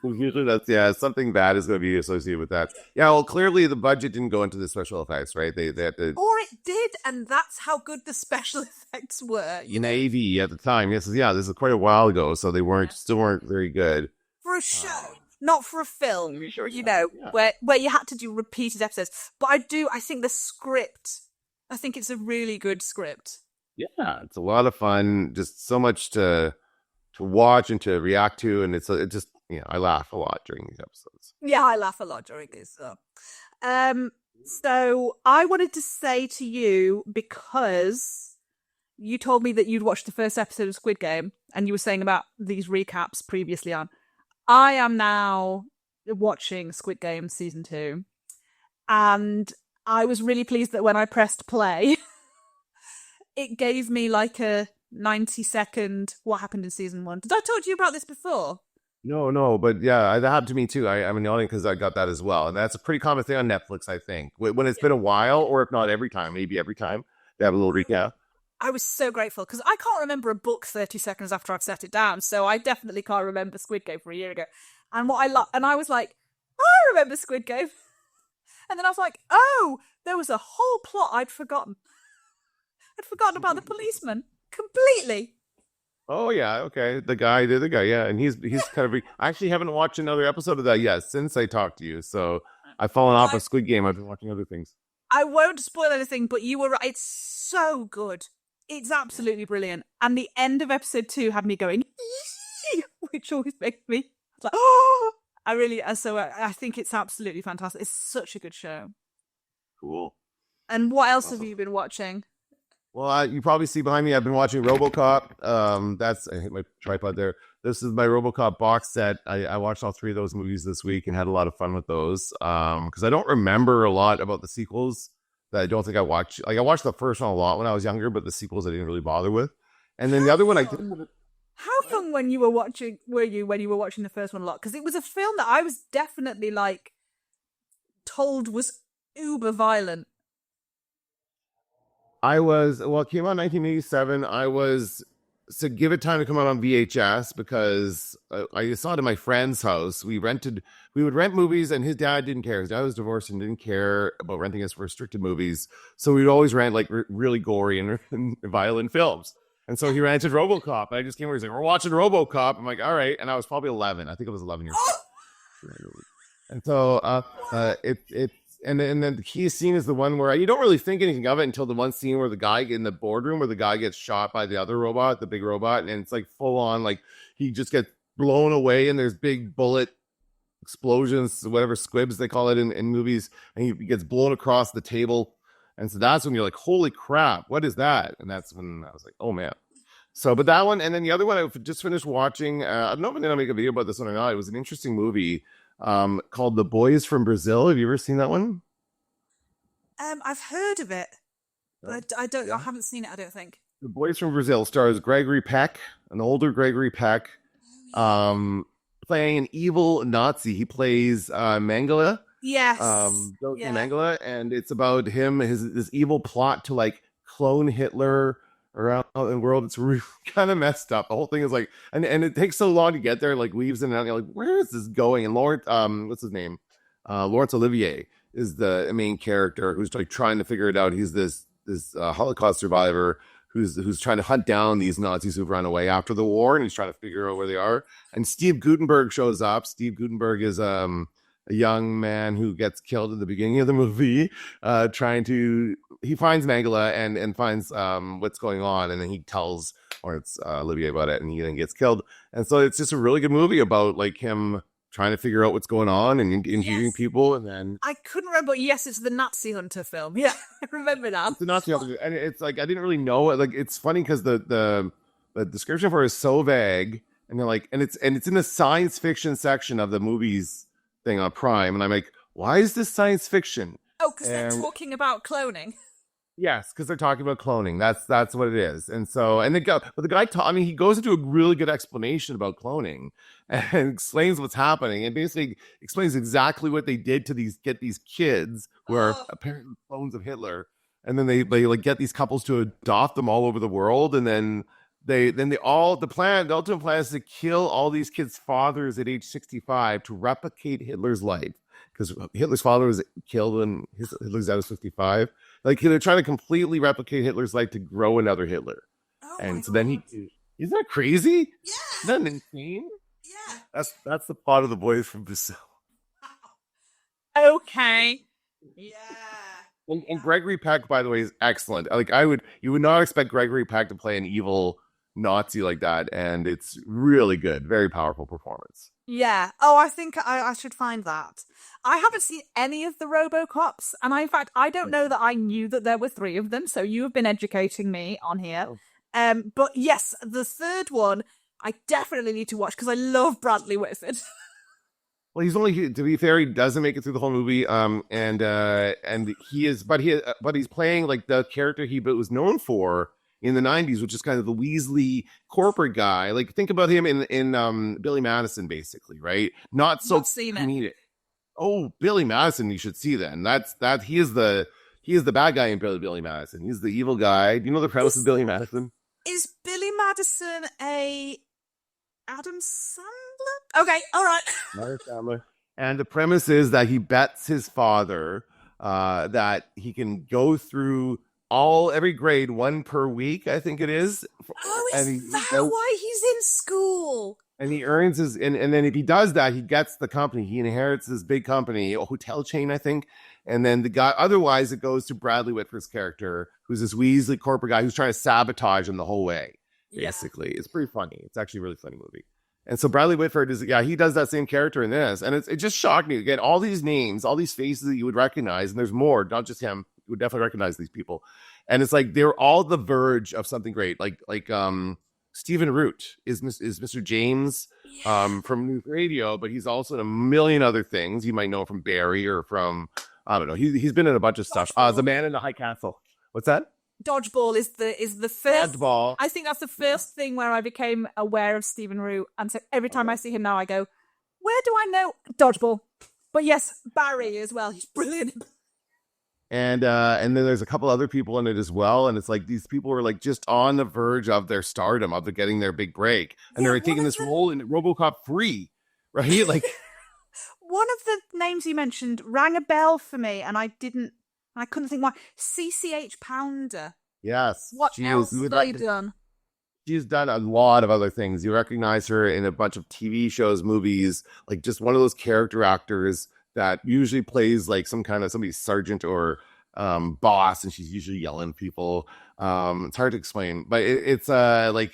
Usually that's something bad is going to be associated with that. Yeah, well, clearly the budget didn't go into the special effects, right? They had to, or it did, and that's how good the special effects were. Navy at the time, this is quite a while ago, so they still weren't very good for a show. Not for a film, you know, where you had to do repeated episodes. But I think the script, I think it's a really good script. Yeah, it's a lot of fun. Just so much to watch and to react to. And it just, you know, I laugh a lot during these episodes. Yeah, I laugh a lot during these. So I wanted to say to you, because you told me that you'd watched the first episode of Squid Game, and you were saying about these recaps previously on, I am now watching Squid Game season 2, and I was really pleased that when I pressed play, it gave me like a 90-second what happened in season 1. Did I talk to you about this before? No, but yeah, that happened to me too. I'm in the audience because I got that as well, and that's a pretty common thing on Netflix, I think. When it's been a while, or if not every time, maybe every time, they have a little recap. I was so grateful, because I can't remember a book 30 seconds after I've set it down, so I definitely can't remember Squid Game from a year ago. And and I was like, I remember Squid Game. And then I was like, oh, there was a whole plot I'd forgotten. I'd forgotten about the policeman completely. Oh yeah, okay. The guy, yeah, and he's kind of. I actually haven't watched another episode of that yet since I talked to you, so I've fallen off of Squid Game. I've been watching other things. I won't spoil anything, but you were right. It's so good. It's absolutely brilliant. And the end of episode 2 had me going, which always makes me like, oh, I think it's absolutely fantastic. It's such a good show. Cool. And what else have you been watching? Well, you probably see behind me, I've been watching RoboCop. I hit my tripod there. This is my RoboCop box set. I watched all 3 of those movies this week and had a lot of fun with those. Because I don't remember a lot about the sequels. That I don't think I watched. Like I watched the first one a lot when I was younger, but the sequels I didn't really bother with. And then the other one I did. How young when you were watching the first one a lot? Because it was a film that I was definitely like told was uber violent. It came out in 1987. So give it time to come out on VHS, because I saw it in my friend's house. We would rent movies, and his dad didn't care. His dad was divorced and didn't care about renting us restricted movies. So we'd always rent like really gory and violent films. And so he rented RoboCop, and I just came over. He's like, "We're watching RoboCop." I'm like, "All right." And I was probably 11. I think I was 11 years old. And so and then the key scene is the one where you don't really think anything of it until the one scene where the guy in the boardroom where the guy gets shot by the other robot, the big robot, and it's like full on, like he just gets blown away, and there's big bullet explosions, whatever squibs they call it in movies, and he gets blown across the table. And so that's when you're like, holy crap, what is that? And that's when I was like, oh man. So, but that one, and then the other one I just finished watching, I don't know if I'm going to make a video about this one or not. It was an interesting movie called The Boys from Brazil. Have you ever seen that one? I've heard of it, but I haven't seen it, I don't think. The Boys from Brazil stars Gregory Peck, an older Gregory Peck, playing an evil Nazi. He plays Mengele. Yes. Mengele, and it's about him, this evil plot to like clone Hitler around the world. It's really kind of messed up. The whole thing is like, and it takes so long to get there, like weaves in and out. And you're like, where is this going? And Lawrence, what's his name? Laurence Olivier is the main character who's like trying to figure it out. He's this Holocaust survivor who's trying to hunt down these Nazis who've run away after the war, and he's trying to figure out where they are. And Steve Guttenberg shows up. Steve Guttenberg is a young man who gets killed at the beginning of the movie, he finds Mengele and finds what's going on, and then he tells Olivier about it, and he then gets killed. And so it's just a really good movie about like him trying to figure out what's going on and interviewing people. And then I couldn't remember. Yes, it's the Nazi Hunter film. Yeah, I remember that. It's the Nazi Hunter, and it's like I didn't really know it. Like it's funny because the description for it is so vague, and they're like, and it's in the science fiction section of the movies thing on Prime, and I'm like, why is this science fiction? Oh, because they're talking about cloning. Yes, because they're talking about cloning. That's what it is. And so, and the guy, he goes into a really good explanation about cloning and explains what's happening, and basically explains exactly what they did to get these kids who are apparently clones of Hitler, and then they like get these couples to adopt them all over the world, and then the ultimate plan is to kill all these kids' fathers at age 65 to replicate Hitler's life, because Hitler's father was killed when Hitler's dad was 55. Like they're trying to completely replicate Hitler's life to grow another Hitler. And so then isn't that crazy? Yeah. Isn't that insane? Yeah. That's the plot of The Boys from Brazil. Okay. Yeah. And Gregory Peck, by the way, is excellent. Like you would not expect Gregory Peck to play an evil Nazi like that, and it's really good. Very powerful performance. Yeah. Oh, I think I should find that. I haven't seen any of the RoboCops, and in fact, I don't know that I knew that there were 3 of them, so you have been educating me on here. But yes, the third one, I definitely need to watch, because I love Bradley Whitford. Well, he's only, to be fair, he doesn't make it through the whole movie, and he's playing like the character he was known for in the 90s, which is kind of the Weasley corporate guy. Like think about him in Billy Madison, basically, right? Not so comedic. Oh, Billy Madison, you should see then. He is the bad guy in Billy Madison. He's the evil guy. Do you know the premise of Billy Madison? Is Billy Madison a Adam Sandler? Okay, all right. Adam Sandler. And the premise is that he bets his father that he can go through every grade 1 per week, I think it is. Oh, is that why he's in school? And he earns and then if he does that, he gets the company. He inherits this big company, a hotel chain, I think. And then the guy, otherwise it goes to Bradley Whitford's character, who's this Weasley corporate guy who's trying to sabotage him the whole way. Basically, It's pretty funny. It's actually a really funny movie. And so Bradley Whitford he does that same character in this, and it just shocked me to get all these names, all these faces that you would recognize, and there's more, not just him. You would definitely recognize these people, and it's like they're all the verge of something great. Like Stephen Root is Mr. James from News Radio, but he's also in a million other things. You might know from Barry or from I don't know. He's been in a bunch of stuff. The Man in the High Castle. What's that? Dodgeball is the first. Dodgeball. I think that's the first thing where I became aware of Stephen Root, and so every time I see him now, I go, "Where do I know Dodgeball?" But yes, Barry as well. He's brilliant. And then there's a couple other people in it as well, and it's like these people are like just on the verge of their stardom, of getting their big break, and they're taking this role in RoboCop 3, right? Like one of the names you mentioned rang a bell for me, and I couldn't think why. CCH Pounder. Yes. What else has she done? She's done a lot of other things. You recognize her in a bunch of TV shows, movies, like just one of those character actors that usually plays like some kind of somebody's sergeant or boss, and she's usually yelling at people. It's hard to explain, but it's like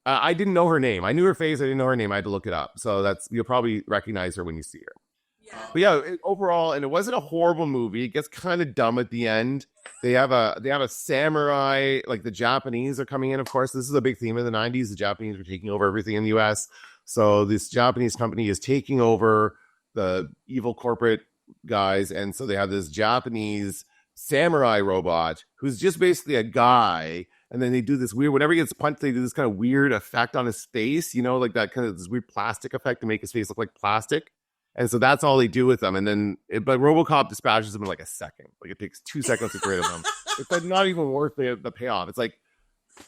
I didn't know her name. I knew her face. I didn't know her name. I had to look it up. So you'll probably recognize her when you see her. Yeah. But yeah, overall, and it wasn't a horrible movie. It gets kind of dumb at the end. They have a samurai, like the Japanese are coming in. Of course, this is a big theme of the '90s. The Japanese were taking over everything in the U.S. So this Japanese company is taking over the evil corporate guys, and so they have this Japanese samurai robot who's just basically a guy. And then they do this weird, whenever he gets punched, they do this kind of weird effect on his face, like that kind of this weird plastic effect to make his face look like plastic. And so that's all they do with them. And then, but RoboCop dispatches them in like a second. Like it takes 2 seconds to get rid of them. It's like not even worth the payoff. It's like,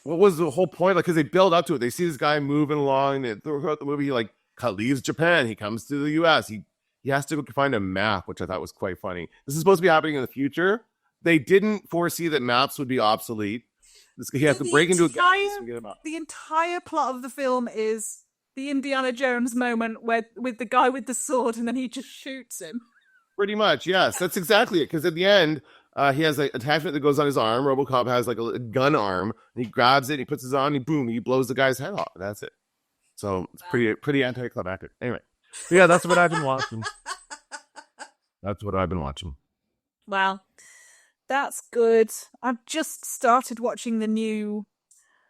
what was the whole point? Like, because they build up to it. They see this guy moving along. And throughout the movie, he like leaves Japan. He comes to the U.S. He has to go find a map, which I thought was quite funny. This is supposed to be happening in the future. They didn't foresee that maps would be obsolete. He has to break into a gas and get him out. The entire plot of the film is the Indiana Jones moment with the guy with the sword, and then he just shoots him. Pretty much, yes. That's exactly it. Because at the end, he has an attachment that goes on his arm. RoboCop has like a gun arm, and he grabs it, he puts it on, and boom, he blows the guy's head off. And that's it. So it's pretty anticlimactic. Anyway, so yeah, that's what I've been watching. Well, that's good. I've just started watching the new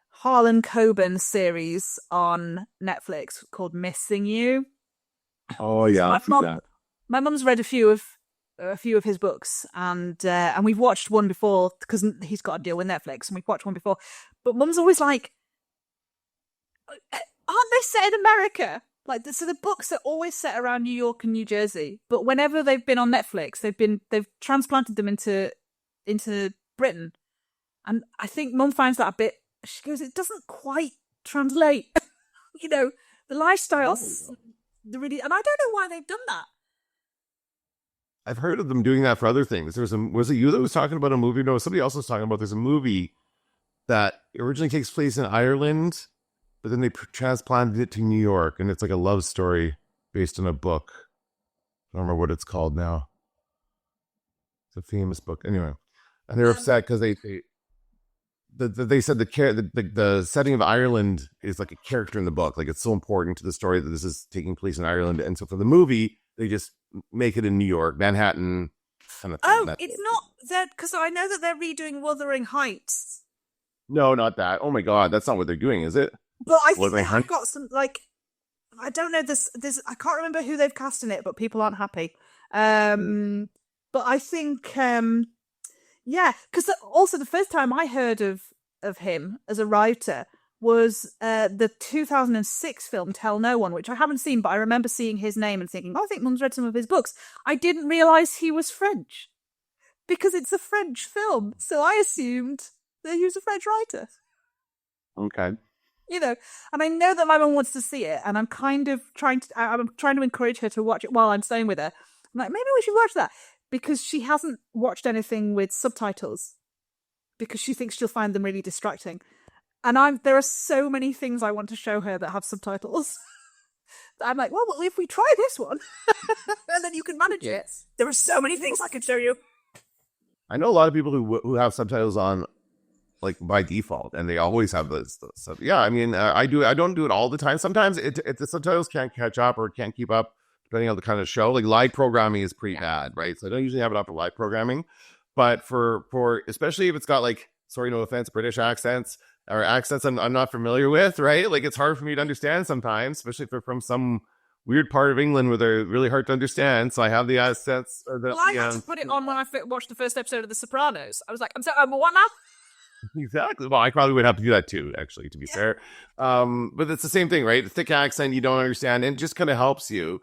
Harlan Coben series on Netflix called Missing You. Oh yeah, my mum's read a few of his books, and we've watched one before because he's got a deal with Netflix, and we've watched one before. But mum's always like, "Aren't they set in America?" Like, so the books are always set around New York and New Jersey, but whenever they've been on Netflix, they've transplanted them into Britain, and I think Mum finds that a bit. She goes, it doesn't quite translate. The lifestyles, and I don't know why they've done that. I've heard of them doing that for other things. Was it you that was talking about a movie? No, somebody else was talking about. There's a movie that originally takes place in Ireland, but then they transplanted it to New York, and it's like a love story based on a book. I don't remember what it's called now. It's a famous book, anyway. And they're upset because they said the setting of Ireland is like a character in the book. Like it's so important to the story that this is taking place in Ireland. And so for the movie, they just make it in New York, Manhattan kind of thing. Oh, it's not that, because I know that they're redoing Wuthering Heights. No, not that. Oh my God, that's not what they're doing, is it? But I think I've got some, like, I don't know, this I can't remember who they've cast in it, but people aren't happy. But I think, yeah, because also the first time I heard of him as a writer was the 2006 film Tell No One, which I haven't seen, but I remember seeing his name and thinking, I think Mum's read some of his books. I didn't realise he was French, because it's a French film, so I assumed that he was a French writer. Okay. And I know that my mum wants to see it, and I'm kind of trying to encourage her to watch it while I'm staying with her. I'm like, maybe we should watch that, because she hasn't watched anything with subtitles, because she thinks she'll find them really distracting. And there are so many things I want to show her that have subtitles. I'm like, well, if we try this one, and then you can manage it. There are so many things I could show you. I know a lot of people who have subtitles on, like by default, and they always have this. So yeah, I mean, I don't do it all the time. Sometimes if the subtitles can't catch up or can't keep up, depending on the kind of show. Like live programming is pretty bad, right? So I don't usually have it up for live programming, but for especially if it's got like, sorry, no offense, British accents or accents I'm not familiar with, right? Like it's hard for me to understand sometimes, especially if they're from some weird part of England where they're really hard to understand. So I have the accents. I had to put it on when I watched the first episode of The Sopranos. I was like, I'm what now? Exactly. Well, I probably would have to do that too, actually, to be fair. But it's the same thing, right? The thick accent you don't understand, and it just kind of helps you.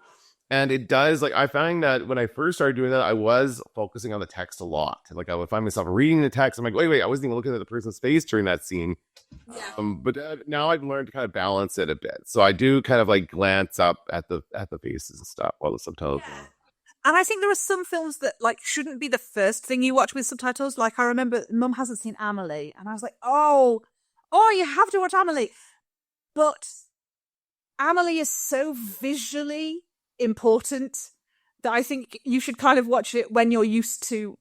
And it does, like, I find that when I first started doing that, I was focusing on the text a lot. Like, I would find myself reading the text. I'm like, wait, I wasn't even looking at the person's face during that scene. Yeah. But now I've learned to kind of balance it a bit. So I do kind of like glance up at the faces and stuff while the subtitles are. And I think there are some films that like shouldn't be the first thing you watch with subtitles. Like I remember Mum hasn't seen Amelie, and I was like, oh, you have to watch Amelie. But Amelie is so visually important that I think you should kind of watch it when you're used to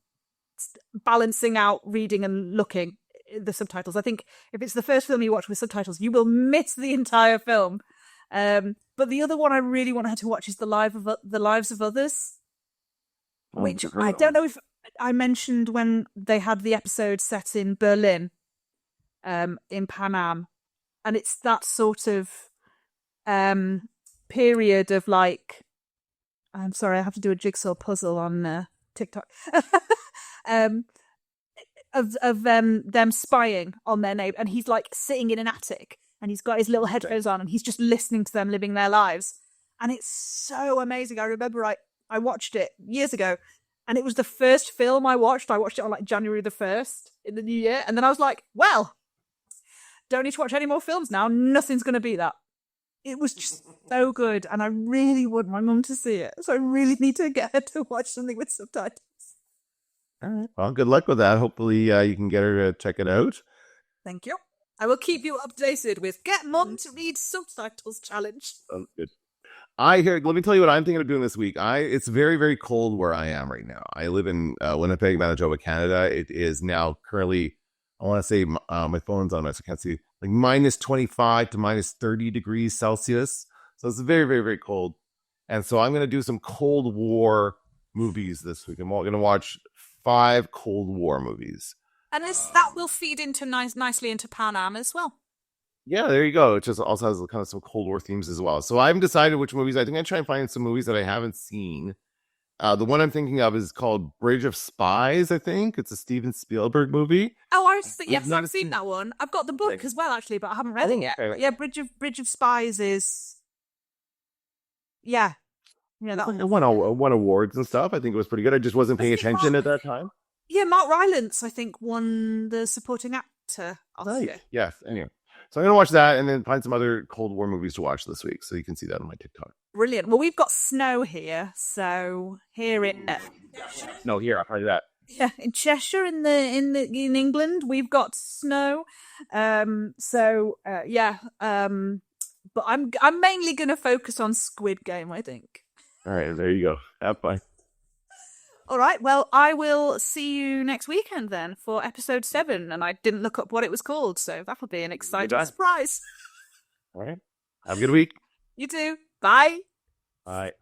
balancing out reading and looking at the subtitles. I think if it's the first film you watch with subtitles, you will miss the entire film. But the other one I really want her to watch is The Lives of Others, which I don't know if I mentioned when they had the episode set in Berlin, in Pan Am, and it's that sort of period of like, I'm sorry, I have to do a jigsaw puzzle on TikTok. of them spying on their neighbor, and he's like sitting in an attic, and he's got his little headphones on, and he's just listening to them living their lives, and it's so amazing. I remember I watched it years ago, and it was the first film I watched. I watched it on like January the 1st in the new year, and then I was like, well, don't need to watch any more films now. Nothing's going to beat that. It was just so good, and I really want my mum to see it, so I really need to get her to watch something with subtitles. All right. Well, good luck with that. Hopefully you can get her to check it out. Thank you. I will keep you updated with Get Mum to Read Subtitles Challenge. Sounds good. Let me tell you what I'm thinking of doing this week. It's very, very cold where I am right now. I live in Winnipeg, Manitoba, Canada. It is now currently, I want to say my phone's on, so I can't see, like minus 25 to minus 30 degrees Celsius. So it's very, very, very cold. And so I'm going to do some Cold War movies this week. I'm going to watch 5 Cold War movies. And that will feed into nicely into Pan Am as well. Yeah, there you go. It just also has kind of some Cold War themes as well. So I haven't decided which movies. I think I try and find some movies that I haven't seen. The one I'm thinking of is called Bridge of Spies, I think. It's a Steven Spielberg movie. Oh, yes, I've seen that one. I've got the book as well, actually, but I haven't read it yet. Okay. Yeah, Bridge of Spies is... Yeah. Yeah, that one. It won awards and stuff. I think it was pretty good. I just wasn't paying attention at that time. Yeah, Mark Rylance, I think, won the supporting actor Oscar. Right. Yes, anyway. So I'm going to watch that and then find some other Cold War movies to watch this week. So you can see that on my TikTok. Brilliant. Well, we've got snow here. So here in... No, here, I'll tell you that. Yeah, in Cheshire, in England, we've got snow. But I'm mainly going to focus on Squid Game, I think. All right, there you go. Have fun. All right, well, I will see you next weekend then for episode 7, and I didn't look up what it was called, so that'll be an exciting surprise. All right, have a good week. You too. Bye. Bye.